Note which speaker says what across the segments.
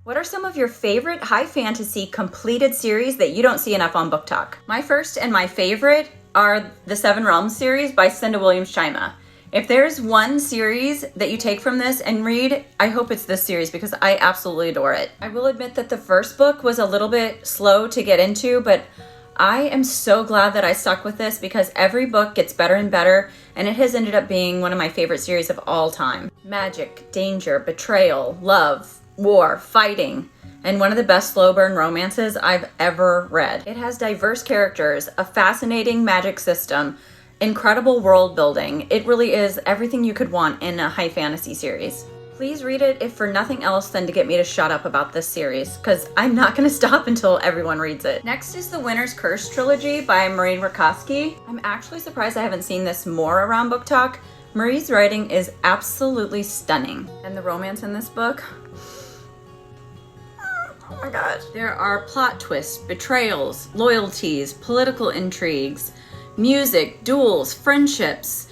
Speaker 1: What are some of your favorite high fantasy completed series that you don't see enough on Book Talk? My first and my favorite are the Seven Realms series by Cinda Williams-Chima. If there's one series that you take from this and read, I hope it's this series because I absolutely adore it. I will admit that the first book was a little bit slow to get into, but I am so glad that I stuck with this because every book gets better and better, and it has ended up being one of my favorite series of all time. Magic, danger, betrayal, love, war, fighting, and one of the best slow burn romances I've ever read. It has diverse characters, a fascinating magic system, incredible world building. It really is everything you could want in a high fantasy series. Please read it if for nothing else than to get me to shut up about this series, because I'm not going to stop until everyone reads it. Next is the Winter's Curse trilogy by Marie Rakowski. I'm actually surprised I haven't seen this more around Book Talk. Marie's writing is absolutely stunning, and the romance in this book, oh my god. There are plot twists, betrayals, loyalties, political intrigues, music, duels, friendships,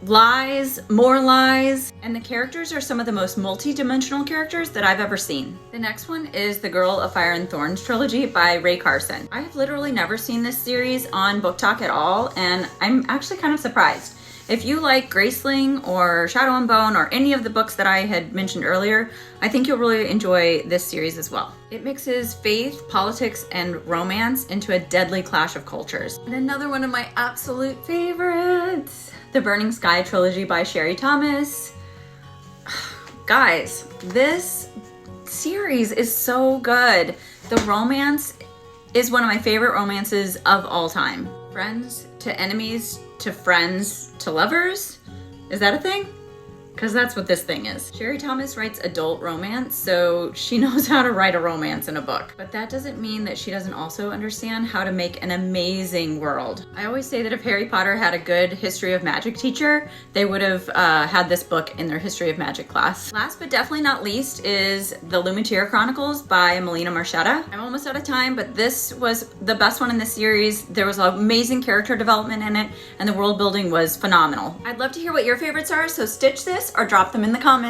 Speaker 1: lies, more lies, and the characters are some of the most multi-dimensional characters that I've ever seen. The next one is the Girl of Fire and Thorns trilogy by Rae Carson. I have literally never seen this series on Book Talk at all, and I'm actually kind of surprised. If you like Graceling or Shadow and Bone or any of the books that I had mentioned earlier, I think you'll really enjoy this series as well. It mixes faith, politics, and romance into a deadly clash of cultures. And another one of my absolute favorites, the Burning Sky trilogy by Sherry Thomas. Guys, this series is so good. The romance is one of my favorite romances of all time. Friends to enemies to friends to lovers? Is that a thing? Because that's what this thing is. Sherry Thomas writes adult romance, so she knows how to write a romance in a book. But that doesn't mean that she doesn't also understand how to make an amazing world. I always say that if Harry Potter had a good history of magic teacher, they would have had this book in their history of magic class. Last but definitely not least is the Lumiere Chronicles by Melina Marchetta. I'm almost out of time, but this was the best one in the series. There was amazing character development in it, and the world building was phenomenal. I'd love to hear what your favorites are, so stitch this or drop them in the comments.